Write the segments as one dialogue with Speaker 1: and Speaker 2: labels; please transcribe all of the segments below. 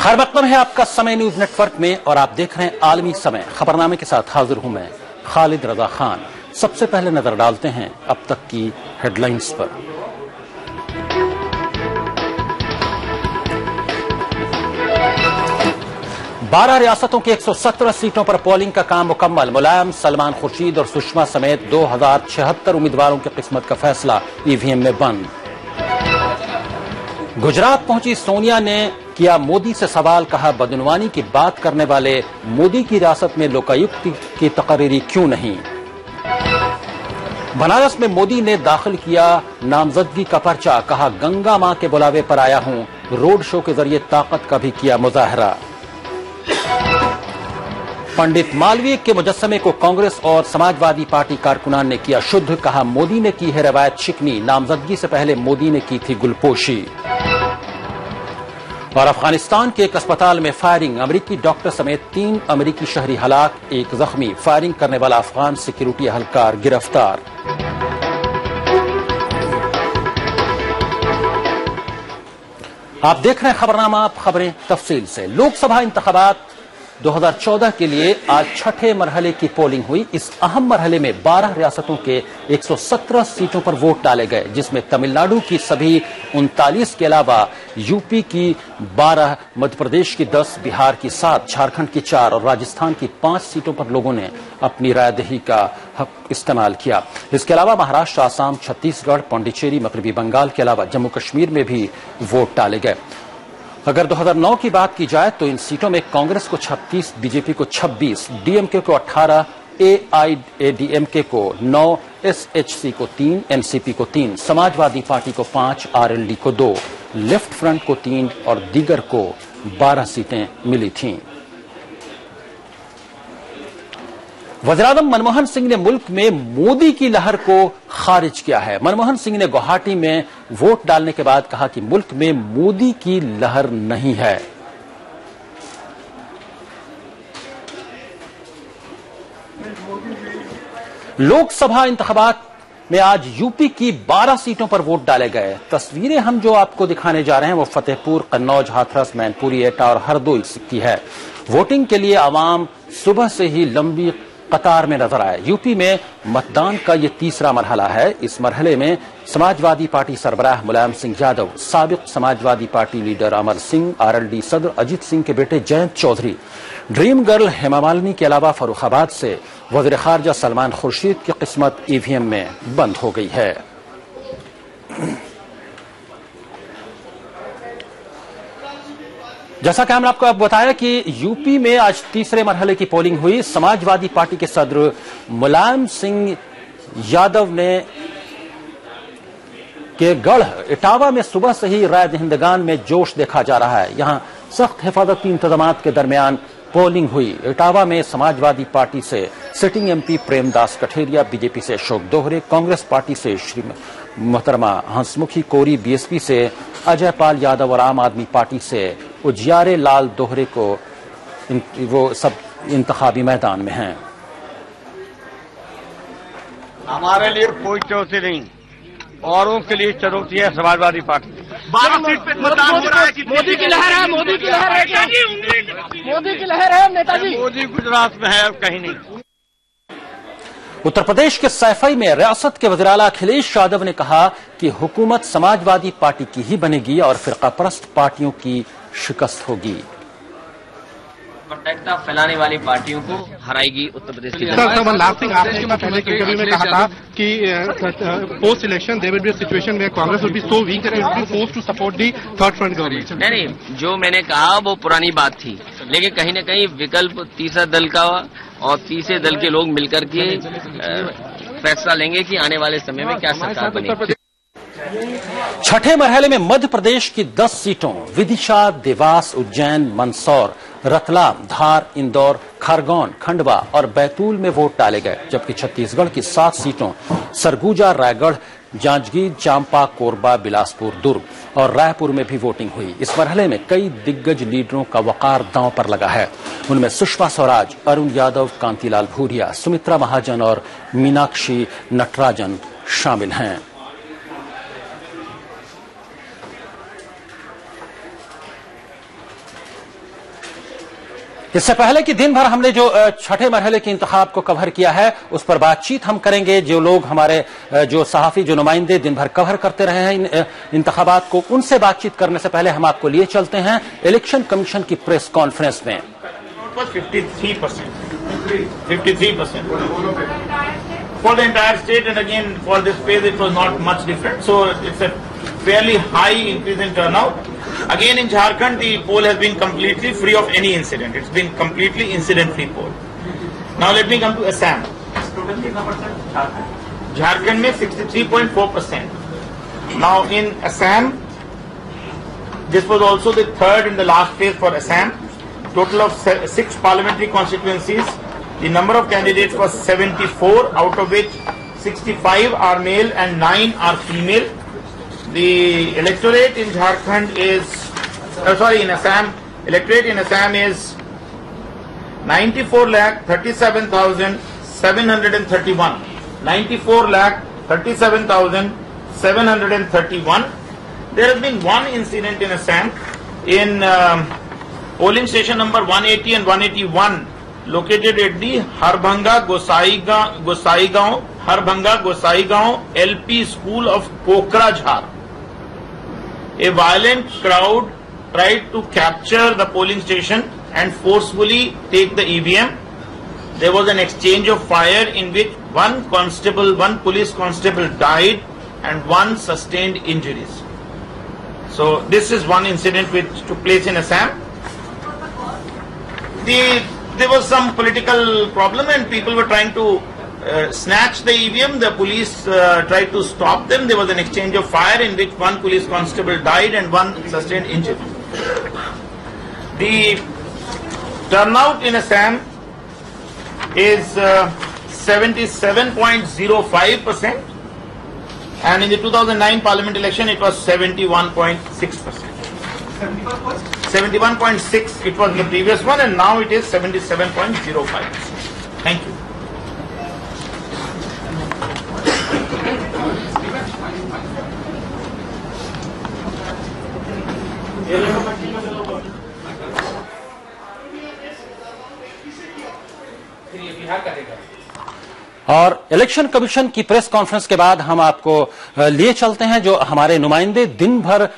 Speaker 1: हर मकदम है आपका समय न्यूज नेटवर्क में और आप देख रहे हैं आलमी समय। खबरनामे के साथ हाजिर हूं मैं खालिद रजा खान। सबसे पहले नजर डालते हैं अब तक की हेडलाइंस पर। बारह रियासतों की 117 सीटों पर पोलिंग का काम मुकम्मल। मुलायम, सलमान खुर्शीद और सुषमा समेत 2076 उम्मीदवारों की किस्मत का फैसला ईवीएम में बंद। गुजरात पहुंची सोनिया ने किया मोदी से सवाल, कहा बदनवानी की बात करने वाले मोदी की रियासत में लोकायुक्त की तकरीरी क्यों नहीं। बनारस में मोदी ने दाखिल किया नामजदगी का पर्चा, कहा गंगा मां के बुलावे पर आया हूं। रोड शो के जरिए ताकत का भी किया मुजाहरा। पंडित मालवीय के मुजस्समे को कांग्रेस और समाजवादी पार्टी कारकुनान ने किया शुद्ध, कहा मोदी ने की है रवायत शिकनी। नामजदगी से पहले मोदी ने की थी गुलपोशी। और अफगानिस्तान के एक अस्पताल में फायरिंग, अमेरिकी डॉक्टर समेत 3 अमेरिकी शहरी हलाक, 1 जख्मी। फायरिंग करने वाला अफगान सिक्योरिटी एहलकार गिरफ्तार। आप देख रहे हैं खबरनामा। आप खबरें तफसील से। लोकसभा इंतखाबात 2014 के लिए आज छठे मरहले की पोलिंग हुई। इस अहम मरहले में 12 रियासतों के 117 सीटों पर वोट डाले गए, जिसमें तमिलनाडु की सभी 39 के अलावा यूपी की 12, मध्य प्रदेश की 10, बिहार की 7, झारखंड की 4 और राजस्थान की 5 सीटों पर लोगों ने अपनी रायदही का हक इस्तेमाल किया। इसके अलावा महाराष्ट्र, आसाम, छत्तीसगढ़, पांडिचेरी, मगरबी बंगाल के अलावा जम्मू कश्मीर में भी वोट डाले गए। अगर 2009 की बात की जाए तो इन सीटों में कांग्रेस को 36, बीजेपी को 26, डीएमके को 18, एआईएडीएमके को 9, एसएचसी को 3, एनसीपी को 3, समाजवादी पार्टी को 5, आरएलडी को 2, लेफ्ट फ्रंट को 3 और दीगर को 12 सीटें मिली थीं। वज़ीर-ए-आज़म मनमोहन सिंह ने मुल्क में मोदी की लहर को खारिज किया है। मनमोहन सिंह ने गुवाहाटी में वोट डालने के बाद कहा कि मुल्क में मोदी की लहर नहीं है। लोकसभा इंतखाबात में आज यूपी की 12 सीटों पर वोट डाले गए। तस्वीरें हम जो आपको दिखाने जा रहे हैं वो फतेहपुर, कन्नौज, हाथरस, मैनपुरी, एटा और हरदोई की है। वोटिंग के लिए आवाम सुबह से ही लंबी कतार में नजर आए। यूपी में मतदान का यह तीसरा मरहला है। इस मरहले में समाजवादी पार्टी सरबराह मुलायम सिंह यादव, साबिक Samajwadi party leader Amar Singh, RLD सदर अजीत सिंह के बेटे जयंत चौधरी, ड्रीम गर्ल हेमा मालिनी के अलावा फर्रुखाबाद से वज़ीर खारजा सलमान खुर्शीद की किस्मत ईवीएम में बंद हो गई है। जैसा कि हमने आपको अब बताया कि यूपी में आज तीसरे मरहले की पोलिंग हुई। समाजवादी पार्टी के सदर मुलायम सिंह यादव ने के गढ़ इटावा में सुबह से ही राय दहिंदगान में जोश देखा जा रहा है। यहां सख्त हिफाजती इंतजाम के दरमियान पोलिंग हुई। इटावा में समाजवादी पार्टी से sitting MP Premadasa Katheria, BJP से अशोक दोहरे, कांग्रेस पार्टी से श्री मोहतरमा हंसमुखी कोरी, बीएसपी से अजय पाल यादव और आम आदमी पार्टी से उजियारे लाल दोहरे को वो सब इंतखाबी मैदान में हैं।
Speaker 2: हमारे लिए कोई चुनौती नहीं, औरों के लिए चुनौती है समाजवादी पार्टी।
Speaker 3: 12 सीट पे मतदान हो रहा है। मोदी की लहर है, मोदी की लहर है, मोदी की लहर है नेताजी।
Speaker 2: मोदी गुजरात में है, कहीं नहीं।
Speaker 1: उत्तर प्रदेश के सैफई में रियासत के वज़ीर-ए-आला अखिलेश यादव ने कहा कि हुकूमत समाजवादी पार्टी की ही बनेगी और फिरकापरस्त पार्टियों की शिकस्त होगी।
Speaker 4: कट्टरता फैलाने वाली पार्टियों को हराएगी उत्तर प्रदेश की
Speaker 5: जनता। सर, लास्ट थिंग आपने पहले के इंटरव्यू में कहा था कि post election there will be a situation where Congress will be so weak that it will be forced to support the third front government.
Speaker 4: नहीं, जो मैंने कहा वो पुरानी बात थी, लेकिन कहीं न कहीं विकल्प तीसरा दल का और तीसरे दल के लोग मिलकर के फैसला लेंगे कि आने वाले समय में क्या सरकार बनेगी।
Speaker 1: छठे मरहले में मध्य प्रदेश की 10 सीटों विदिशा, देवास, उज्जैन, मंदसौर, रतलाम, धार, इंदौर, खरगोन, खंडवा और बैतूल में वोट डाले गए, जबकि छत्तीसगढ़ की 7 सीटों सरगुजा, रायगढ़, जांजगीर, चांपा, कोरबा, बिलासपुर, दुर्ग और रायपुर में भी वोटिंग हुई। इस मरहले में कई दिग्गज लीडरों का वकार दांव पर लगा है। उनमें सुषमा स्वराज, अरुण यादव, कांतिलाल भूरिया, सुमित्रा महाजन और मीनाक्षी नटराजन शामिल हैं। इससे पहले कि दिन भर हमने जो छठे मरहले के इंतखाब को कवर किया है, उस पर बातचीत हम करेंगे। जो लोग हमारे जो सहाफी, जो नुमाइंदे दिन भर कवर करते रहे हैं इन इंतखाबात को, उनसे बातचीत करने से पहले हम आपको लिए चलते हैं इलेक्शन कमीशन की प्रेस कॉन्फ्रेंस में।
Speaker 6: 53% for the entire state, and again for this phase it was not much different, so it's a fairly high increase in turnout. Again in Jharkhand the poll has been completely free of any incident. It's been completely incident free poll. Now let me come to Assam. Jharkhand mein 63.4%. Now in Assam, this was also the third in the last phase for Assam. Total of 6 parliamentary constituencies. The number of candidates was 74, out of which 65 are male and 9 are female. The electorate in Jharkhand is, in Assam, electorate in Assam is 94,37,731. 94,37,731. There has been one incident in Assam in polling station number 180 and 181, located at the Harbhanga Gosaigaon LP School of Pokrajhar. A violent crowd tried to capture the polling station and forcefully take the EVM. There was an exchange of fire in which one police constable died and one sustained injuries. So this is one incident which took place in Assam. There was some political problem and people were trying to snatch the EVM. The police tried to stop them. There was an exchange of fire in which one police constable died and one sustained injury. The turnout in Assam is 77.05%, and in the 2009 parliament election it was 71.6%. 71.6 it was the previous one, and now it is 77.05%. Thank you.
Speaker 1: और election commission की press conference के बाद हम आपको लिए चलते हैं जो हमारे नुमाइंदे दिन भर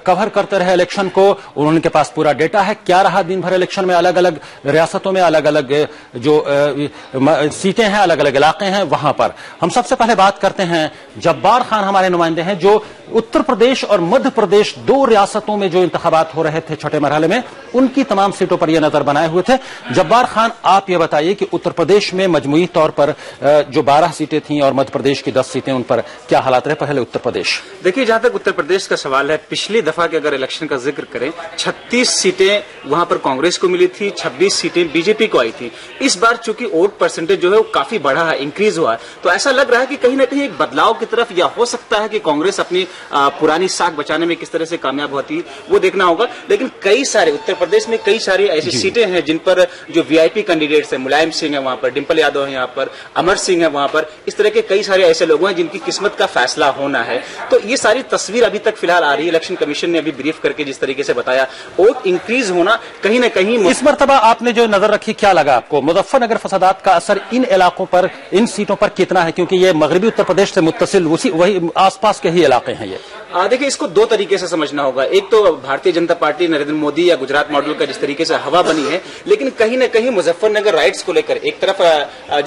Speaker 1: कवर करते रहे इलेक्शन को। उनके पास पूरा डेटा है, क्या रहा दिन भर इलेक्शन में, अलग अलग रियासतों में अलग अलग जो सीटें हैं, अलग अलग इलाके हैं, वहां पर हम सबसे पहले बात करते हैं जब्बार खान हमारे नुमाइंदे हैं जो उत्तर प्रदेश और मध्य प्रदेश 2 रियासतों में जो इंतखाबात हो रहे थे छठे मरहले में, उनकी तमाम सीटों पर यह नजर बनाए हुए थे। जब्बार खान, आप ये बताइए कि उत्तर प्रदेश में मजमूई तौर पर जो 12 सीटें थीं और मध्य प्रदेश की 10 सीटें, उन पर क्या हालात रहे? पहले उत्तर प्रदेश।
Speaker 7: देखिए, जहां तक उत्तर प्रदेश का सवाल है, पिछली दफा के अगर इलेक्शन का जिक्र करें, 36 सीटें वहां पर कांग्रेस को मिली थी, 26 सीटें बीजेपी को आई थी। इस बार चूंकि वोट परसेंटेज जो है वो काफी बढ़ा है, इंक्रीज हुआ है, तो ऐसा लग रहा है कि कहीं ना कहीं एक बदलाव की तरफ, या हो सकता है कि कांग्रेस अपनी पुरानी साख बचाने में किस तरह से कामयाब होती है वो देखना होगा। लेकिन कई सारे उत्तर प्रदेश में कई सारी ऐसी सीटें हैं जिन पर जो वीआईपी कैंडिडेट्स हैं, मुलायम सिंह है वहां पर, डिंपल यादव है यहाँ पर, अमर सिंह है वहां पर, इस तरह के कई सारे ऐसे लोग हैं जिनकी किस्मत का फैसला होना है। तो ये सारी तस्वीर अभी तक फिलहाल आ रही है। इलेक्शन कमीशन ने अभी ब्रीफ करके जिस तरीके से बताया, वोट इंक्रीज होना कहीं ना कहीं।
Speaker 1: इस मरतबा आपने जो नजर रखी, क्या लगा आपको मुजफ्फरनगर फसादात का असर इन इलाकों पर, इन सीटों पर कितना है? क्योंकि ये मगरबी उत्तर प्रदेश से मुत्तसिल वही आसपास के ही इलाके हैं ये।
Speaker 7: देखिए, इसको 2 तरीके से समझना होगा। एक तो भारतीय जनता पार्टी, नरेंद्र मोदी या गुजरात मॉडल का जिस तरीके से हवा बनी है, लेकिन कहीं न कहीं मुजफ्फरनगर राइट्स को लेकर एक तरफ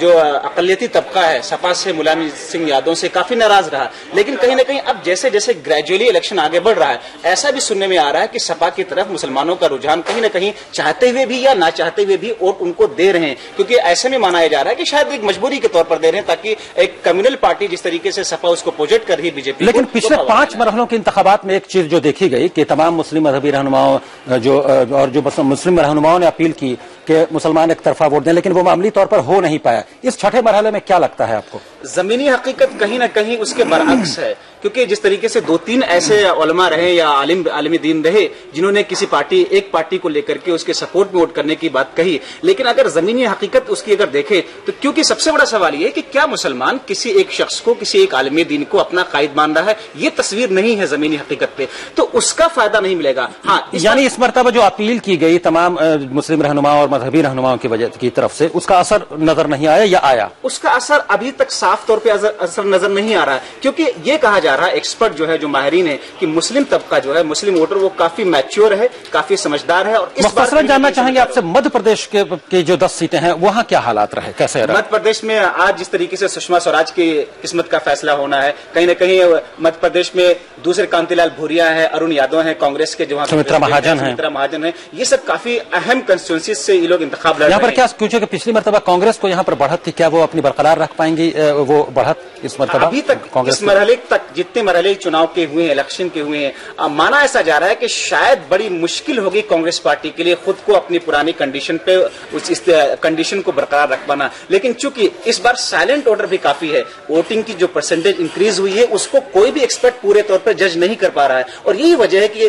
Speaker 7: जो अकलियती तबका है सपा से, मुलायम सिंह यादव से काफी नाराज रहा। लेकिन कहीं न कहीं अब जैसे जैसे ग्रेजुअली इलेक्शन आगे बढ़ रहा है, ऐसा भी सुनने में आ रहा है कि सपा की तरफ मुसलमानों का रुझान कहीं न कहीं चाहते हुए भी या ना चाहते हुए भी वोट उनको दे रहे हैं, क्योंकि ऐसे में माना जा रहा है कि शायद एक मजबूरी के तौर पर दे रहे हैं, ताकि एक कम्युनल पार्टी जिस तरीके से सपा उसको प्रोजेक्ट कर रही बीजेपी।
Speaker 1: लेकिन पिछले 5 मरहलों के इंतखाबात में एक चीज जो देखी गई कि तमाम मुस्लिम मजहबी रहनुमाओं जो मुस्लिम रहनुमाओं ने अपील की कि मुसलमान एक तरफा वोट दें, लेकिन वो मामूली तौर पर हो नहीं पाया। इस छठे मरहले में क्या लगता है आपको?
Speaker 7: जमीनी हकीकत कहीं ना कहीं उसके बरअक्स है, क्योंकि जिस तरीके से 2-3 ऐसे उलमा रहे या आलिम दीन रहे जिन्होंने एक पार्टी को लेकर के उसके सपोर्ट में वोट करने की बात कही, लेकिन अगर जमीनी हकीकत उसकी अगर देखें तो, क्योंकि सबसे बड़ा सवाल यह है कि क्या मुसलमान किसी एक शख्स को, किसी एक आलिम दीन को अपना कायद मान रहा है, ये तस्वीर नहीं है जमीनी हकीकत पे, तो उसका फायदा नहीं मिलेगा। हाँ,
Speaker 1: यानी इस मरतबा जो अपील की गई तमाम मुस्लिम रहनुमाओं और मजहबी रहनुमाओं की तरफ से, उसका असर नजर नहीं आया या आया?
Speaker 7: उसका असर अभी तक साफ तौर पे असर नजर नहीं आ रहा है, क्योंकि ये कहा जा रहा है, एक्सपर्ट जो है, जो माहिरीन है, कि मुस्लिम तबका जो है, मुस्लिम वोटर, वो काफी मैच्योर है, काफी समझदार है। और इस बार
Speaker 1: जानना चाहेंगे आपसे, मध्य प्रदेश के जो 10 सीटें हैं वहां क्या हालात रहे, कैसे रहे?
Speaker 7: मध्य प्रदेश में आज जिस तरीके से सुषमा स्वराज की किस्मत का फैसला होना है, कहीं न कहीं मध्य प्रदेश में दूसरे कांतिलाल भूरिया है, अरुण यादव है, कांग्रेस के जो
Speaker 1: सुमित्रा महाजन है,
Speaker 7: ये सब काफी अहम कंस्टिट्यूंसी से ये लोग इंतखाब लड़ रहे हैं।
Speaker 1: यहाँ पर क्या क्योंकि पिछली मरतबा कांग्रेस को यहाँ पर बढ़त थी, क्या वो अपनी बरकरार रख पाएंगी वो बढ़त इस मरतबा?
Speaker 7: अभी तक इस मरहले तक जितने मरहले चुनाव के हुए हैं, इलेक्शन के हुए हैं, माना ऐसा जा रहा है कि शायद बड़ी मुश्किल होगी कांग्रेस पार्टी के लिए खुद को अपनी पुरानी कंडीशन पे इस कंडीशन को बरकरार रख पाना। लेकिन चूंकि इस बार साइलेंट वोटर भी काफी है, वोटिंग की जो परसेंटेज इंक्रीज हुई है उसको कोई भी एक्सपर्ट पूरे तौर पर जज नहीं कर पा रहा है। और यही वजह है कि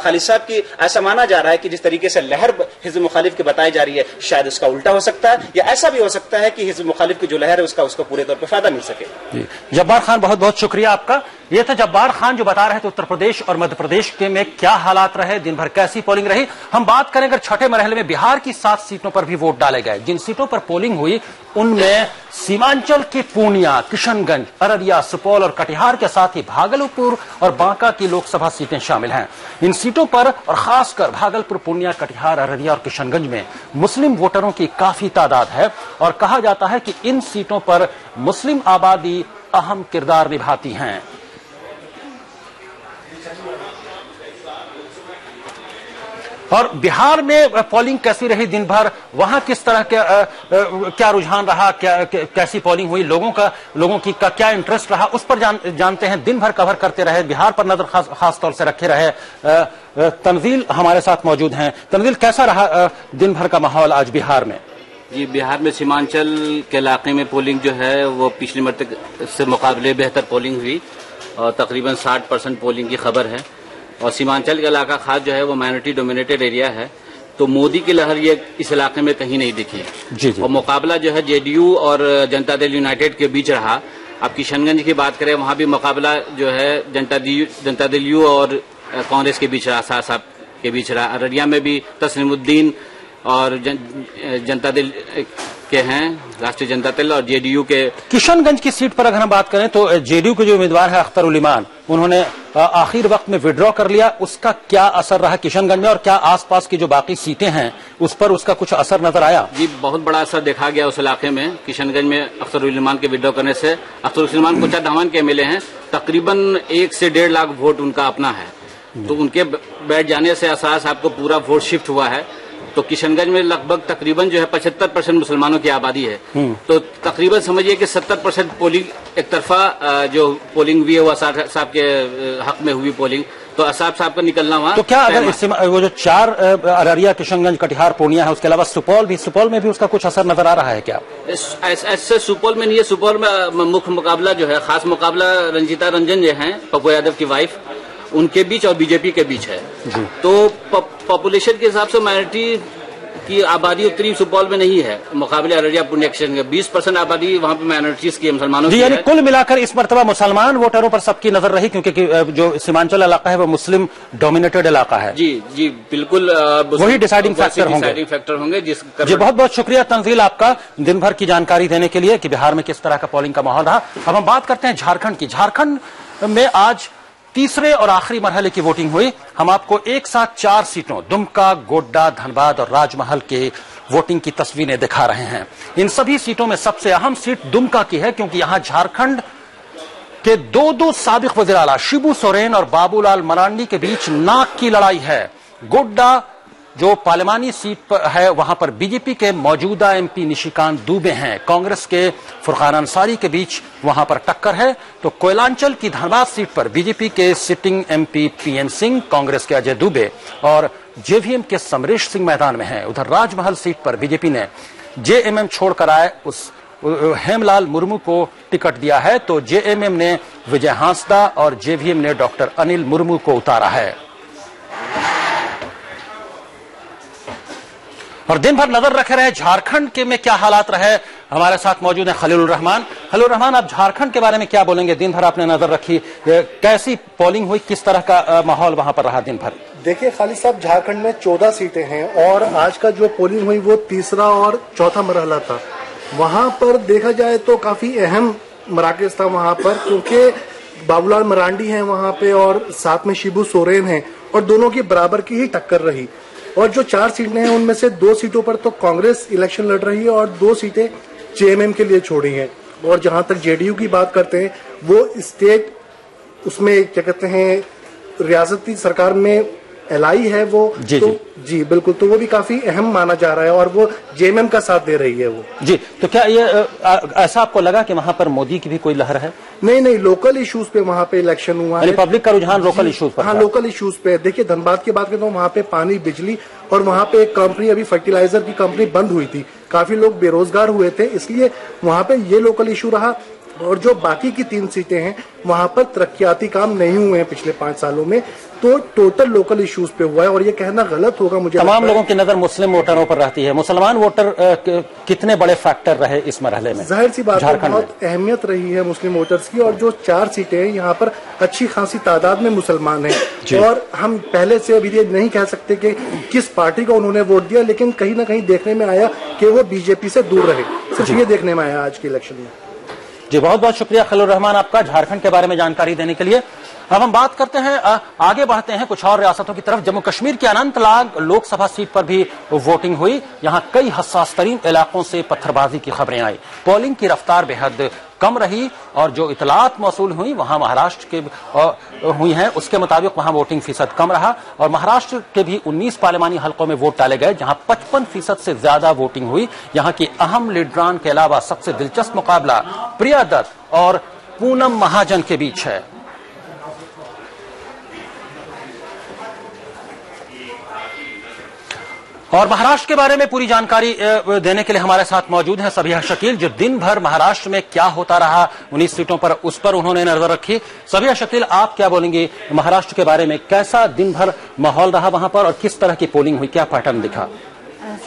Speaker 7: खालिद साहब की ऐसा माना जा रहा है कि जिस तरीके से लहर हिज़्ब मुखालिफ की बताई जा रही है, शायद उसका उल्टा हो सकता है, या ऐसा भी हो सकता है कि हिज़्ब मुखालिफ की जो लहर है उसको पूरे तौर पर फायदा मिल सके।
Speaker 1: जब्बार खान, बहुत बहुत शुक्रिया आपका। ये था जब्बार खान जो बता रहे थे उत्तर प्रदेश और मध्य प्रदेश के में क्या हालात रहे, दिन भर कैसी पोलिंग रही। हम बात करें अगर छठे मरहले में बिहार की 7 सीटों पर भी वोट डाले गए, जिन सीटों पर पोलिंग हुई उनमें सीमांचल के पूर्णिया, किशनगंज, अररिया, सुपौल और कटिहार के साथ ही भागलपुर और बांका की लोकसभा सीटें शामिल हैं। इन सीटों पर और खासकर भागलपुर, पूर्णिया, कटिहार, अररिया और किशनगंज में मुस्लिम वोटरों की काफी तादाद है और कहा जाता है कि इन सीटों पर मुस्लिम आबादी अहम किरदार निभाती हैं। और बिहार में पोलिंग कैसी रही दिन भर, वहां किस तरह के क्या रुझान रहा, कैसी पोलिंग हुई, लोगों की क्या इंटरेस्ट रहा, उस पर जानते हैं। दिन भर कवर करते रहे, बिहार पर नजर खास तौर से रखे रहे। तंजील हमारे साथ मौजूद हैं। तंजील, कैसा रहा दिन भर का माहौल आज बिहार में?
Speaker 8: जी, बिहार में सीमांचल के इलाके में पोलिंग जो है वो पिछले मरतबे से मुकाबले बेहतर पोलिंग हुई और तकरीबन 60% पोलिंग की खबर है। और सीमांचल का इलाका खास जो है वो माइनॉरिटी डोमिनेटेड एरिया है, तो मोदी की लहर ये इस इलाके में कहीं नहीं दिखी।
Speaker 1: जी। और
Speaker 8: मुकाबला जो है जेडीयू और जनता दल यूनाइटेड के बीच रहा। अब किशनगंज की बात करें, वहां भी मुकाबला जो है जनता दल यू और कांग्रेस के बीच रहा, साहब के बीच रहा। अररिया में भी तस्लीमुद्दीन और जनता दल के हैं, राष्ट्रीय जनता दल और जेडीयू के।
Speaker 1: किशनगंज की सीट पर अगर हम बात करें तो जेडीयू के जो उम्मीदवार है अख्तर उल ईमान, उन्होंने आखिर वक्त में विड्रॉ कर लिया। उसका क्या असर रहा किशनगंज में और क्या आसपास की जो बाकी सीटें हैं उस पर उसका कुछ असर नजर आया?
Speaker 8: जी, बहुत बड़ा असर देखा गया उस इलाके में। किशनगंज में अख्तर उल ईमान के विड्रॉ करने से, अख्तर उल ईमान को धावन के एमएलए हैं, तकरीबन 1 से 1.5 लाख वोट उनका अपना है, तो उनके बैठ जाने से आसास आपको पूरा वोट शिफ्ट हुआ है। तो किशनगंज में लगभग तकरीबन जो है 75% मुसलमानों की आबादी है, तो तकरीबन समझिए कि 70% पोलिंग एक तरफा जो पोलिंग हुई है वो असाद साहब के हक में हुई पोलिंग, तो असाद साहब का निकलना वहाँ।
Speaker 1: तो क्या अगर वो जो 4 अररिया, किशनगंज, कटिहार, पूर्णिया है, उसके अलावा सुपौल में भी उसका कुछ असर नजर आ रहा है क्या?
Speaker 8: ऐसे सुपौल में नहीं है। सुपौल में मुख्य मुकाबला जो है, खास मुकाबला रंजीता रंजन जो है, पप्पू यादव की वाइफ, उनके बीच और बीजेपी के बीच है। तो पॉपुलेशन के हिसाब से माइनॉरिटी की आबादी उतनी सुपौल में नहीं है, मुकाबले अररिया, पूर्णिया, किशनगंज 20% आबादी वहाँ पे माइनॉरिटीज की, मुसलमानों की।
Speaker 1: यानी कुल मिलाकर इस मरतबा मुसलमान वोटरों पर सबकी नजर रही, क्योंकि जो सीमांचल इलाका है वो मुस्लिम डोमिनेटेड इलाका है।
Speaker 8: जी जी, बिल्कुल
Speaker 1: वही डिसाइडिंग फैक्टर
Speaker 8: होंगे।
Speaker 1: जी, बहुत बहुत शुक्रिया तंजील आपका दिन भर की जानकारी देने के लिए कि बिहार में किस तरह का पोलिंग का माहौल रहा। अब हम बात करते हैं झारखंड की। झारखंड में आज तीसरे और आखिरी मरहले की वोटिंग हुई। हम आपको एक साथ 4 सीटों दुमका, गोड्डा, धनबाद और राजमहल के वोटिंग की तस्वीरें दिखा रहे हैं। इन सभी सीटों में सबसे अहम सीट दुमका की है, क्योंकि यहां झारखंड के 2 साबिक वज़ीर आला शिबू सोरेन और बाबूलाल मरांडी के बीच नाक की लड़ाई है। गोड्डा जो पार्लिमानी सीट पर है, वहां पर बीजेपी के मौजूदा एमपी निशिकांत दुबे हैं, कांग्रेस के फुरकान अंसारी के बीच वहां पर टक्कर है। तो कोयलांचल की धनबाद सीट पर बीजेपी के sitting MP PN Singh, Congress के अजय दुबे और जेवीएम के समरेश सिंह मैदान में हैं। उधर राजमहल सीट पर बीजेपी ने जेएमएम छोड़कर आए उस हेमलाल मुर्मू को टिकट दिया है, तो जेएमएम ने विजय हांसदा और जेवीएम ने डॉक्टर अनिल मुर्मू को उतारा है। और दिन भर नजर रखे रहे झारखंड के में क्या हालात रहे। हमारे साथ मौजूद हैं खलीलुर रहमान। आप झारखंड के बारे में क्या बोलेंगे? दिन भर आपने नजर रखी, कैसी पोलिंग हुई, किस तरह का माहौल वहां पर रहा दिन भर?
Speaker 9: देखिए खालिद साहब, झारखंड में 14 सीटें हैं और आज का जो पोलिंग हुई वो तीसरा और चौथा मरहला था। वहां पर देखा जाए तो काफी अहम मराकज था वहां पर, क्योंकि बाबूलाल मरांडी हैं वहां पे और साथ में शिबू सोरेन हैं और दोनों की बराबर की ही टक्कर रही। और जो 4 सीटें हैं उनमें से 2 सीटों पर तो कांग्रेस इलेक्शन लड़ रही है और 2 सीटें जेएमएम के लिए छोड़ी हैं। और जहां तक जेडीयू की बात करते हैं, वो स्टेट उसमें क्या कहते हैं रियासती सरकार में एलआई है वो तो जी बिल्कुल, तो वो भी काफी अहम माना जा रहा है और वो जेएमएम का साथ दे रही है वो
Speaker 1: जी। तो क्या ये ऐसा आपको लगा कि वहां पर मोदी की भी कोई लहर है?
Speaker 9: नहीं, लोकल इश्यूज पे वहां पे इलेक्शन हुआ है।
Speaker 1: पब्लिक का रुझान लोकल इश्यूज पर?
Speaker 9: हाँ, लोकल इश्यूज पे। देखिए धनबाद की बात करें तो वहां पे पानी, बिजली और वहां पे एक कंपनी, अभी फर्टिलाइजर की कंपनी बंद हुई थी, काफी लोग बेरोजगार हुए थे, इसलिए वहां पे ये लोकल इशू रहा। और जो बाकी की 3 सीटें हैं वहां पर तरक्याती काम नहीं हुए हैं पिछले 5 सालों में, तो टोटल लोकल इश्यूज पे हुआ है। और ये कहना गलत होगा मुझे।
Speaker 1: तमाम लोगों की नजर मुस्लिम वोटरों पर रहती है। मुसलमान वोटर कितने बड़े फैक्टर रहे इस मरहले में?
Speaker 9: जाहिर सी बात है, बहुत अहमियत रही है मुस्लिम वोटर्स की। और जो 4 सीटें हैं यहाँ पर अच्छी खासी तादाद में मुसलमान हैं और हम पहले से अभी ये नहीं कह सकते कि किस पार्टी को उन्होंने वोट दिया, लेकिन कहीं ना कहीं देखने में आया कि वो बीजेपी से दूर रहे। सिर्फ ये देखने में आया आज के इलेक्शन में।
Speaker 1: जी, बहुत बहुत शुक्रिया खलील रहमान आपका झारखंड के बारे में जानकारी देने के लिए। अब हम बात करते हैं, आगे बढ़ते हैं कुछ और रियासतों की तरफ। जम्मू कश्मीर की अनंतनाग लोकसभा सीट पर भी वोटिंग हुई। यहां कई हसास तरीन इलाकों से पत्थरबाजी की खबरें आई। पोलिंग की रफ्तार बेहद कम रही और जो इतलात मौसूल हुई वहां महाराष्ट्र के हुई हैं, उसके मुताबिक वहां वोटिंग फीसद कम रहा और महाराष्ट्र के भी 19 पार्लिमानी हलकों में वोट डाले गए, जहां 55% से ज्यादा वोटिंग हुई। यहां की अहम लीडरान के अलावा सबसे दिलचस्प मुकाबला प्रिया दत्त और पूनम महाजन के बीच है। और महाराष्ट्र के बारे में पूरी जानकारी देने के लिए हमारे साथ मौजूद हैं सबिहा शकील, जो दिन भर महाराष्ट्र में क्या होता रहा 19 सीटों पर, उस पर उन्होंने नजर रखी। सबिहा शकील, आप क्या बोलेंगे महाराष्ट्र के बारे में? कैसा दिन भर माहौल रहा वहां पर और किस तरह की पोलिंग हुई, क्या पैटर्न दिखा?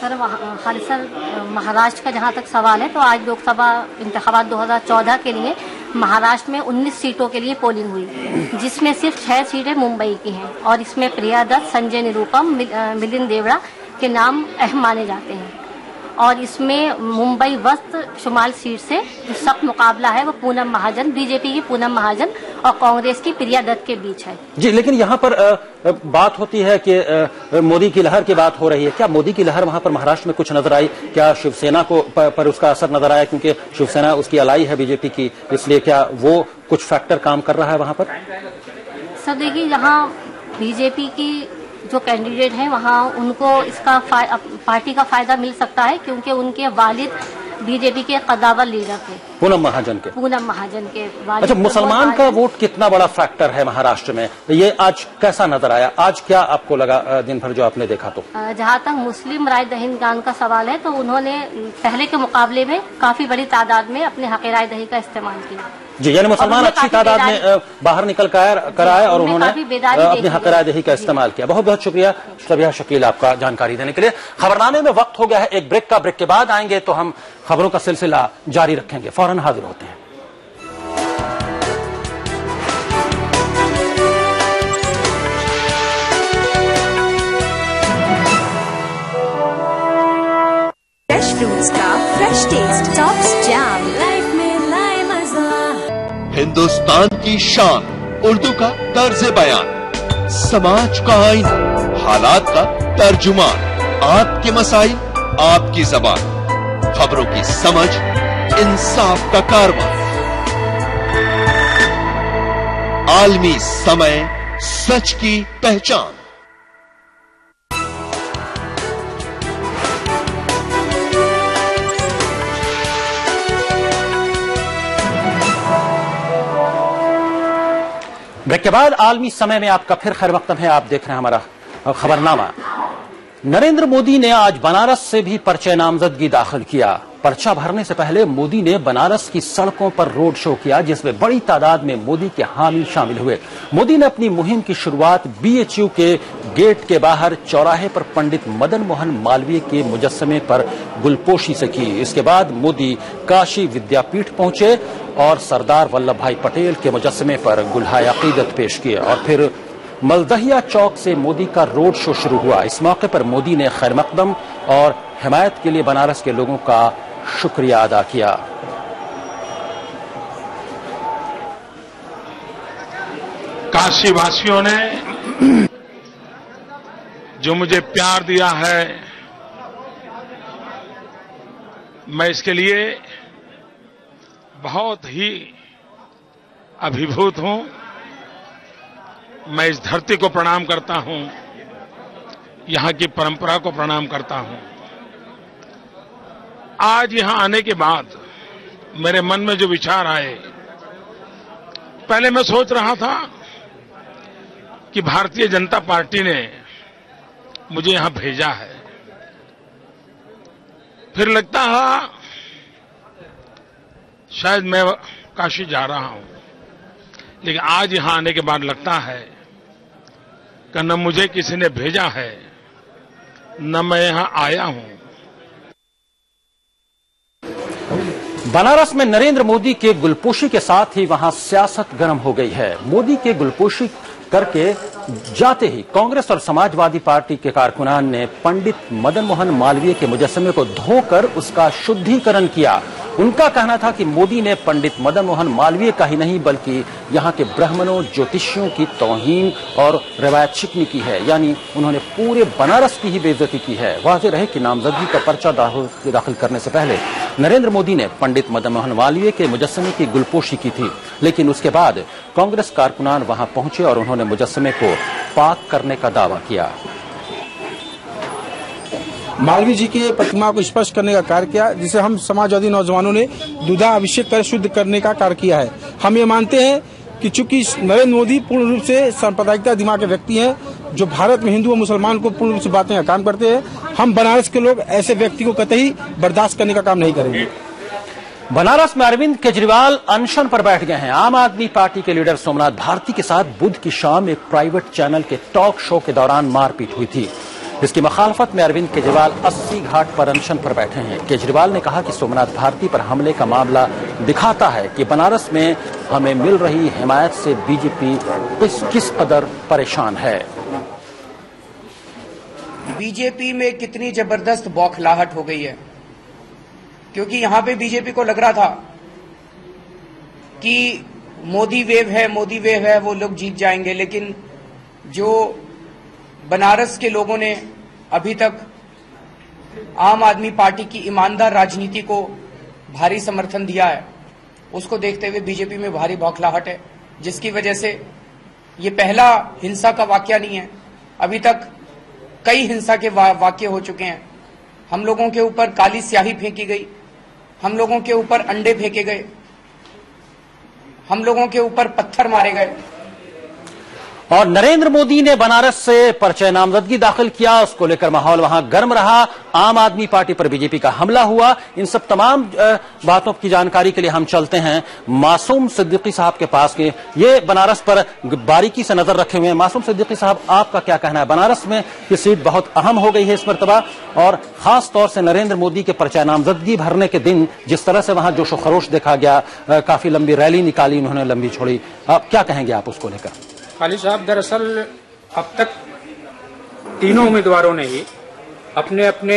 Speaker 10: सर खालिद सर, महाराष्ट्र का जहां तक सवाल है तो आज लोकसभा इंतखाबात 2014 के लिए महाराष्ट्र में 19 सीटों के लिए पोलिंग हुई, जिसमें सिर्फ 6 सीटें मुंबई की हैं और इसमें प्रिया दत्त, संजय निरुपम, मिलिंद देवड़ा के नाम अहम माने जाते हैं। और इसमें मुंबई वेस्ट शुमाल सीट से जो सख्त मुकाबला है वो पूनम महाजन, बीजेपी की पूनम महाजन और कांग्रेस की प्रिया दत्त के बीच है। जी,
Speaker 1: लेकिन यहाँ पर बात होती है कि मोदी की लहर की बात हो रही है। क्या मोदी की लहर वहां पर महाराष्ट्र में कुछ नजर आई? क्या शिवसेना को पर उसका असर नजर आया? क्योंकि शिवसेना उसकी अलाई है बीजेपी की, इसलिए क्या वो कुछ फैक्टर काम कर रहा है वहां पर?
Speaker 10: सर देखिए, यहाँ बीजेपी की जो कैंडिडेट हैं वहाँ उनको इसका पार्टी का फायदा मिल सकता है, क्योंकि उनके वालिद बीजेपी के कदावर लीडर थे, पूनम महाजन के वालिद।
Speaker 1: अच्छा, मुसलमान का वोट कितना बड़ा फैक्टर है महाराष्ट्र में, ये आज कैसा नजर आया? आज क्या आपको लगा दिन भर जो आपने देखा? तो
Speaker 10: जहाँ तक मुस्लिम राय दहिंदगान का सवाल है तो उन्होंने पहले के मुकाबले में काफी बड़ी तादाद में अपने हक राय दही का इस्तेमाल किया।
Speaker 1: जी, यानी मुसलमान अच्छी तादाद में बाहर निकल कर आए और उन्होंने अपने हक राय दही का इस्तेमाल किया। बहुत बहुत शुक्रिया सबिहा शकील आपका जानकारी देने के लिए। खबरनामे में वक्त हो गया है एक ब्रेक का। ब्रेक के बाद आएंगे तो हम खबरों का सिलसिला जारी रखेंगे। फौरन हाजिर होते हैं।
Speaker 11: फ्रेश फ्रूट्स का fresh taste, Tops jam, life में लाए मजा।
Speaker 12: हिंदुस्तान की शान, उर्दू का तर्ज बयान, समाज का आईना, हालात का तर्जुमान, आपके मसाइल आपकी जबान, खबरों की समझ, इंसाफ का कारवां, आलमी समय, सच की पहचान।
Speaker 1: ब्रेक के बाद आलमी समय में आपका फिर खैर मकदम है। आप देख रहे हैं हमारा खबरनामा। नरेंद्र मोदी ने आज बनारस से भी पर्चे नामजदगी दाखिल किया। पर्चा भरने से पहले मोदी ने बनारस की सड़कों पर रोड शो किया, जिसमें बड़ी तादाद में मोदी के हामी शामिल हुए। मोदी ने अपनी मुहिम की शुरुआत बीएचयू के गेट के बाहर चौराहे पर पंडित मदन मोहन मालवीय के मुजस्समे पर गुलपोशी से की। इसके बाद मोदी काशी विद्यापीठ पहुंचे और सरदार वल्लभ भाई पटेल के मुजस्समे पर गुलहाए अकीदत पेश किए और फिर मलदहिया चौक से मोदी का रोड शो शुरू हुआ। इस मौके पर मोदी ने खैर मकदम और हिमायत के लिए बनारस के लोगों का शुक्रिया अदा किया।
Speaker 13: काशी वासियों ने जो मुझे प्यार दिया है, मैं इसके लिए बहुत ही अभिभूत हूं। मैं इस धरती को प्रणाम करता हूं, यहां की परंपरा को प्रणाम करता हूं। आज यहां आने के बाद मेरे मन में जो विचार आए, पहले मैं सोच रहा था कि भारतीय जनता पार्टी ने मुझे यहां भेजा है, फिर लगता है शायद मैं काशी जा रहा हूं, लेकिन आज यहां आने के बाद लगता है कि न मुझे किसी ने भेजा है, न मैं यहां आया हूं।
Speaker 1: बनारस में नरेंद्र मोदी के गुलपोशी के साथ ही वहां सियासत गर्म हो गई है। मोदी के गुलपोशी करके जाते ही कांग्रेस और समाजवादी पार्टी के कारकुनान ने पंडित मदन मोहन मालवीय के मुजस्समे को धोकर उसका शुद्धिकरण किया। उनका कहना था कि मोदी ने पंडित मदन मोहन मालवीय का ही नहीं बल्कि यहाँ के ब्राह्मणों, ज्योतिषियों की तौहीन और रवायत शिकनी की है, यानी उन्होंने पूरे बनारस की ही बेइज्जती की है। वाज़ेह रहे कि नामजदगी का पर्चा दाखिल करने से पहले नरेंद्र मोदी ने पंडित मदन मोहन मालवीय के मुजस्समे की गुलपोशी की थी, लेकिन उसके बाद कांग्रेस कारकुनान वहां पहुंचे और उन्होंने मुजस्समे को पाक करने का दावा किया।
Speaker 14: मालवीय जी की प्रतिमा को स्पर्श करने का कार्य किया, जिसे हम समाजवादी नौजवानों ने दुधा अभिषेक कर शुद्ध करने का कार्य किया है। हम ये मानते हैं कि चूंकि नरेंद्र मोदी पूर्ण रूप से सांप्रदायिकता दिमाग के व्यक्ति हैं, जो भारत में हिंदू और मुसलमान को पूर्ण रूप से बांटने का काम करते हैं, हम बनारस के लोग ऐसे व्यक्ति को कतई बर्दाश्त करने का काम नहीं करेंगे।
Speaker 1: बनारस में अरविंद केजरीवाल अनशन पर बैठ गए हैं। आम आदमी पार्टी के लीडर सोमनाथ भारती के साथ बुध की शाम एक प्राइवेट चैनल के टॉक शो के दौरान मारपीट हुई थी। इसकी मुखालफत में अरविंद केजरीवाल 80 घाट पर अनशन पर बैठे हैं। केजरीवाल ने कहा कि सोमनाथ भारती पर हमले का मामला दिखाता है कि बनारस में हमें मिल रही हिमायत से बीजेपी किस कदर परेशान है।
Speaker 15: बीजेपी में कितनी जबरदस्त बौखलाहट हो गई है, क्योंकि यहां पे बीजेपी को लग रहा था कि मोदी वेव है, वो लोग जीत जाएंगे, लेकिन जो बनारस के लोगों ने अभी तक आम आदमी पार्टी की ईमानदार राजनीति को भारी समर्थन दिया है, उसको देखते हुए बीजेपी में भारी बौखलाहट है, जिसकी वजह से ये पहला हिंसा का वाकया नहीं है। अभी तक कई हिंसा के वाकये हो चुके हैं। हम लोगों के ऊपर काली स्याही फेंकी गई, हम लोगों के ऊपर अंडे फेंके गए, हम लोगों के ऊपर पत्थर मारे गए।
Speaker 1: और नरेंद्र मोदी ने बनारस से पर्चे नामजदगी दाखिल किया, उसको लेकर माहौल वहां गर्म रहा। आम आदमी पार्टी पर बीजेपी का हमला हुआ। इन सब तमाम बातों की जानकारी के लिए हम चलते हैं मासूम सिद्दीकी साहब के पास के। ये बनारस पर बारीकी से नजर रखे हुए हैं। मासूम सिद्दीकी साहब, आपका क्या कहना है? बनारस में ये सीट बहुत अहम हो गई है इस मरतबा, और खास तौर से नरेंद्र मोदी के पर्चा नामजदगी भरने के दिन जिस तरह से वहां जोशो खरोश देखा गया, काफी लंबी रैली निकाली उन्होंने, लंबी छोड़ी, आप क्या कहेंगे आप उसको लेकर?
Speaker 16: खालिद साहब, दरअसल अब तक तीनों उम्मीदवारों ने ही अपने अपने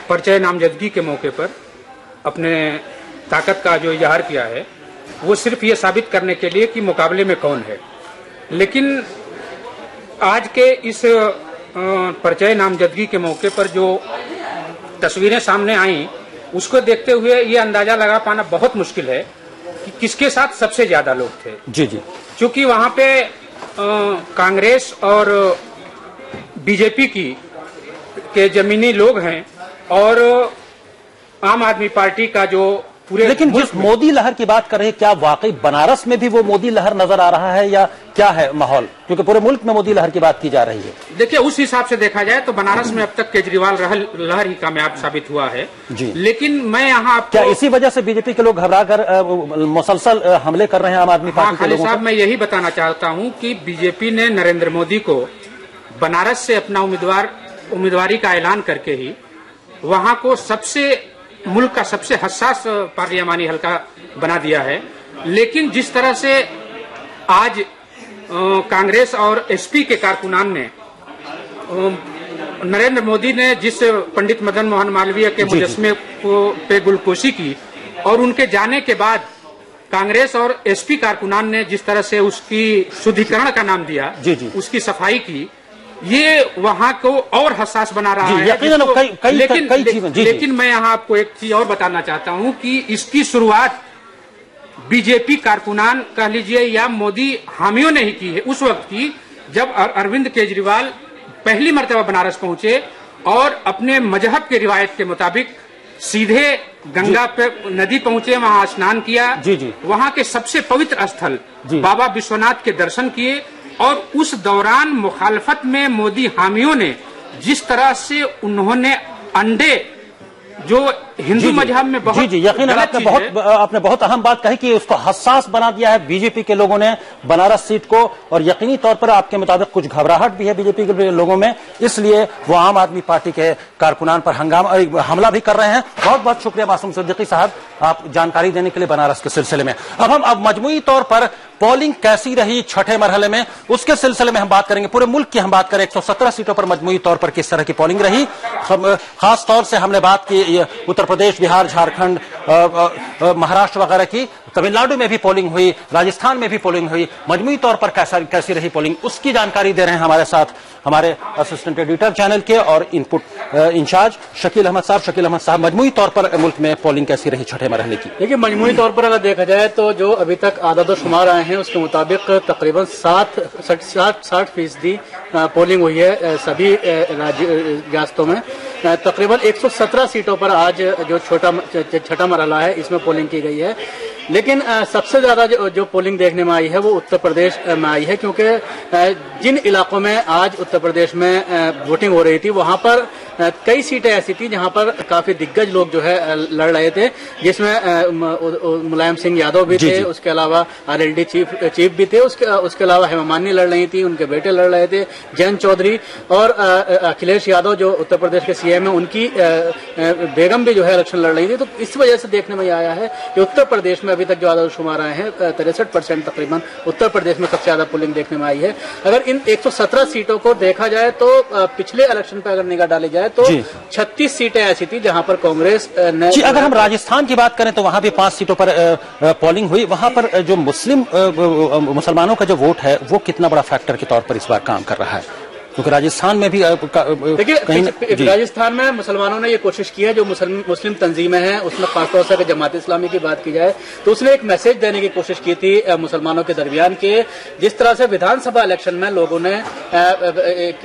Speaker 16: पर्चे नामजदगी के मौके पर अपने ताकत का जो इजहार किया है, वो सिर्फ ये साबित करने के लिए कि मुकाबले में कौन है। लेकिन आज के इस पर्चे नामजदगी के मौके पर जो तस्वीरें सामने आई, उसको देखते हुए ये अंदाजा लगा पाना बहुत मुश्किल है कि किसके साथ सबसे ज्यादा लोग थे।
Speaker 1: जी जी,
Speaker 16: क्योंकि वहां पे कांग्रेस और बीजेपी के जमीनी लोग हैं और आम आदमी पार्टी का जो पूरे,
Speaker 1: लेकिन जिस मोदी लहर की बात कर रहे हैं, क्या वाकई बनारस में भी वो मोदी लहर नजर आ रहा है या क्या है माहौल? क्योंकि पूरे मुल्क में मोदी लहर की बात की जा रही है।
Speaker 16: देखिए, उस हिसाब से देखा जाए तो बनारस में अब तक केजरीवाल लहर ही कामयाब साबित हुआ है
Speaker 1: जी।
Speaker 16: लेकिन मैं यहाँ
Speaker 1: क्या इसी वजह से बीजेपी के लोग घबरा कर मुसलसल हमले कर रहे हैं आम आदमी पार्टी के लोगों
Speaker 16: साहब, मैं यही बताना चाहता हूँ कि बीजेपी ने नरेंद्र मोदी को बनारस से अपना उम्मीदवारी का ऐलान करके ही वहां को मुल्क का सबसे हसास पार्लियामानी हल्का बना दिया है। लेकिन जिस तरह से आज कांग्रेस और एसपी के कारकुनान ने नरेंद्र मोदी ने जिस पंडित मदन मोहन मालवीय के मुजस्मे पे गुलकोशी की और उनके जाने के बाद कांग्रेस और एसपी कारकुनान ने जिस तरह से उसकी शुद्धिकरण का नाम दिया, उसकी सफाई की, ये वहां को और हसास बना रहा है। लेकिन मैं यहाँ आपको एक चीज और बताना चाहता हूँ कि इसकी शुरुआत बीजेपी कारकुनान कह लीजिए या मोदी हामियों ने ही की है। उस वक्त की जब अरविंद केजरीवाल पहली मर्तबा बनारस पहुंचे और अपने मजहब के रिवायत के मुताबिक सीधे गंगा पे नदी पहुंचे, वहां स्नान किया, वहां के सबसे पवित्र स्थल बाबा विश्वनाथ के दर्शन किए और उस दौरान मुखालफत में मोदी हामियों ने जिस तरह से उन्होंने अंडे जो हिंदू मजहब में बहुत
Speaker 1: यकीनन आपने बहुत अहम बात कही कि उसको हसास बना दिया है बीजेपी के लोगों ने बनारस सीट को, और यकीनी तौर पर आपके मुताबिक कुछ घबराहट भी है बीजेपी के लोगों में, इसलिए वो आम आदमी पार्टी के कारकुनान पर हमला भी कर रहे हैं। बहुत बहुत शुक्रिया मासूम सिद्दीकी साहब, आप जानकारी देने के लिए बनारस के सिलसिले में। अब मजमूई तौर पर पोलिंग कैसी रही छठे मरहले में, उसके सिलसिले में हम बात करेंगे। पूरे मुल्क की हम बात करें 117 सीटों पर मजमूई तौर पर किस तरह की पोलिंग रही। खास तौर से हमने बात की उत्तर प्रदेश, बिहार, झारखंड, महाराष्ट्र वगैरह की, तमिलनाडु में भी पोलिंग हुई, राजस्थान में भी पोलिंग हुई। मजमूई तौर पर कैसी रही पोलिंग, उसकी जानकारी दे रहे हैं हमारे साथ हमारे असिस्टेंट एडिटर चैनल के और इनपुट इंचार्ज शकील अहमद साहब। शकील अहमद साहब, मजमूई तौर पर मुल्क में पोलिंग कैसी रही छठे मरहले की?
Speaker 17: देखिए, मजमूई तौर पर अगर देखा जाए तो जो अभी तक आदाद-ओ-शुमार आए हैं उसके मुताबिक तकरीबन 60% पोलिंग हुई है सभी रियासतों में। तकरीबन 117 सीटों पर आज जो छठा मरहला है इसमें पोलिंग की गई है। लेकिन सबसे ज्यादा जो पोलिंग देखने में आई है वो उत्तर प्रदेश में आई है, क्योंकि जिन इलाकों में आज उत्तर प्रदेश में वोटिंग हो रही थी वहां पर कई सीटें ऐसी थी जहां पर काफी दिग्गज लोग जो है लड़ रहे थे, जिसमें मुलायम सिंह यादव भी थे, उसके अलावा आरएलडी चीफ भी थे, उसके अलावा हेमा मालिनी लड़ रही थी, उनके बेटे लड़ रहे थे, जयंत चौधरी और अखिलेश यादव जो उत्तर प्रदेश के सीएम है उनकी बेगम भी जो है इलेक्शन लड़ रही थी। तो इस वजह से देखने में आया है कि उत्तर प्रदेश में अभी तक जो आदाद-ओ-शुमार आए हैं 63% तकरीबन उत्तर प्रदेश में सबसे ज्यादा पोलिंग देखने में आई है। अगर इन 117 सीटों को देखा जाए तो पिछले इलेक्शन पर अगर निगाह डाली जाए तो 36 सीटें ऐसी थी जहां पर कांग्रेस ने।
Speaker 1: अगर हम राजस्थान की बात करें तो वहां भी 5 सीटों पर पोलिंग हुई। वहां पर जो मुसलमानों का जो वोट है वो कितना बड़ा फैक्टर के तौर पर इस बार काम कर रहा है, क्योंकि राजस्थान में भी
Speaker 17: देखिए राजस्थान में मुसलमानों ने ये कोशिश की है, जो मुस्लिम तंजीमें हैं उसमें खासतौर से अगर जमात इस्लामी की बात की जाए तो उसने एक मैसेज देने की कोशिश की थी मुसलमानों के दरमियान के जिस तरह से विधानसभा इलेक्शन में लोगों ने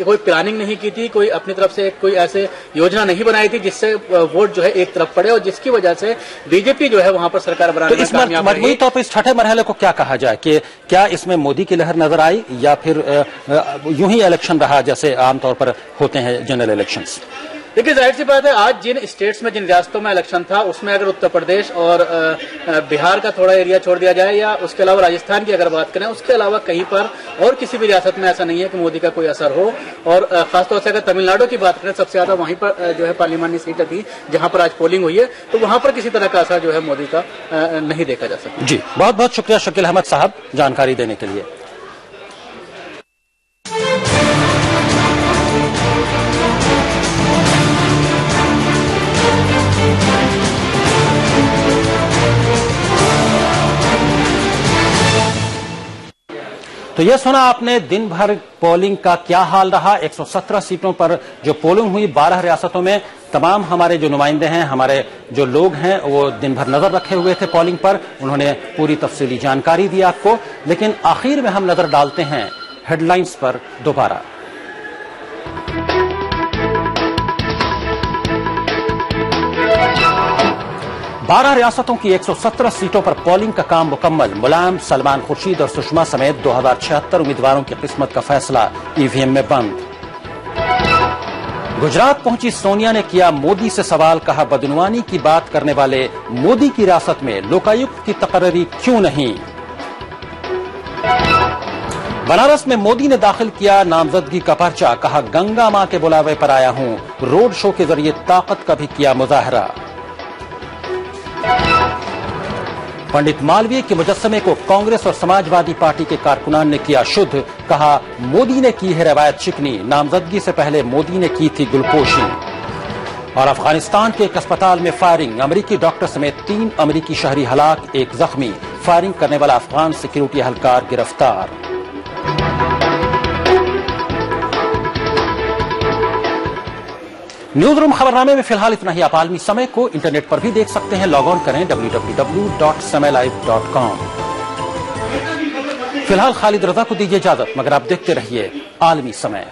Speaker 17: कोई प्लानिंग नहीं की थी, कोई अपनी तरफ से कोई ऐसे योजना नहीं बनाई थी जिससे वोट जो है एक तरफ पड़े और जिसकी वजह से बीजेपी जो है वहां पर सरकार बनाने में कामयाब रही।
Speaker 1: तौर पर इस छठे मरहले को क्या कहा जाए कि क्या इसमें मोदी की लहर नजर आई या फिर यूं ही इलेक्शन रहा जैसे आमतौर पर होते हैं जनरल इलेक्शंस?
Speaker 17: देखिए, जाहिर सी बात है आज जिन स्टेट्स में जिन रियासतों में इलेक्शन था उसमें अगर उत्तर प्रदेश और बिहार का थोड़ा एरिया छोड़ दिया जाए या उसके अलावा राजस्थान की अगर बात करें, उसके अलावा कहीं पर और किसी भी रियासत में ऐसा नहीं है कि मोदी का कोई असर हो। और खासतौर से अगर तमिलनाडु की बात करें सबसे ज्यादा वहीं पर जो है पार्लियामानी सीटें थी जहां पर आज पोलिंग हुई है, तो वहां पर किसी तरह का असर जो है मोदी का नहीं देखा जा सकता।
Speaker 1: जी, बहुत बहुत शुक्रिया शकील अहमद साहब जानकारी देने के लिए। तो ये सुना आपने दिन भर पोलिंग का क्या हाल रहा। 117 सीटों पर जो पोलिंग हुई 12 रियासतों में, तमाम हमारे जो नुमाइंदे हैं, हमारे जो लोग हैं वो दिन भर नजर रखे हुए थे पोलिंग पर, उन्होंने पूरी तफसीली जानकारी दी आपको। लेकिन आखिर में हम नजर डालते हैं हेडलाइंस पर दोबारा। बारह रियासतों की 117 सीटों पर पोलिंग का काम मुकम्मल। मुलायम, सलमान खुर्शीद और सुषमा समेत 2076 उम्मीदवारों की किस्मत का फैसला ईवीएम में बंद। गुजरात पहुंची सोनिया ने किया मोदी से सवाल, कहा बदनवानी की बात करने वाले मोदी की रियासत में लोकायुक्त की तकर्री क्यों नहीं। बनारस में मोदी ने दाखिल किया नामजदगी का पर्चा, कहा गंगा मां के बुलावे पर आया हूं। रोड शो के जरिए ताकत का भी किया मुजाहरा। पंडित मालवीय के मुजस्समे को कांग्रेस और समाजवादी पार्टी के कारकुनान ने किया शुद्ध, कहा मोदी ने की है रवायत चिकनी, नामजदगी से पहले मोदी ने की थी गुलपोशी। और अफगानिस्तान के एक अस्पताल में फायरिंग, अमेरिकी डॉक्टर समेत 3 अमेरिकी शहरी हलाक, 1 जख्मी, फायरिंग करने वाला अफगान सिक्योरिटी एहलकार गिरफ्तार। न्यूज रूम खबरनामे में फिलहाल इतना ही। आप आलमी समय को इंटरनेट पर भी देख सकते हैं, लॉग ऑन करें www.samaylive.com। फिलहाल खालिद रजा को दीजिए इजाजत, मगर आप देखते रहिए आलमी समय।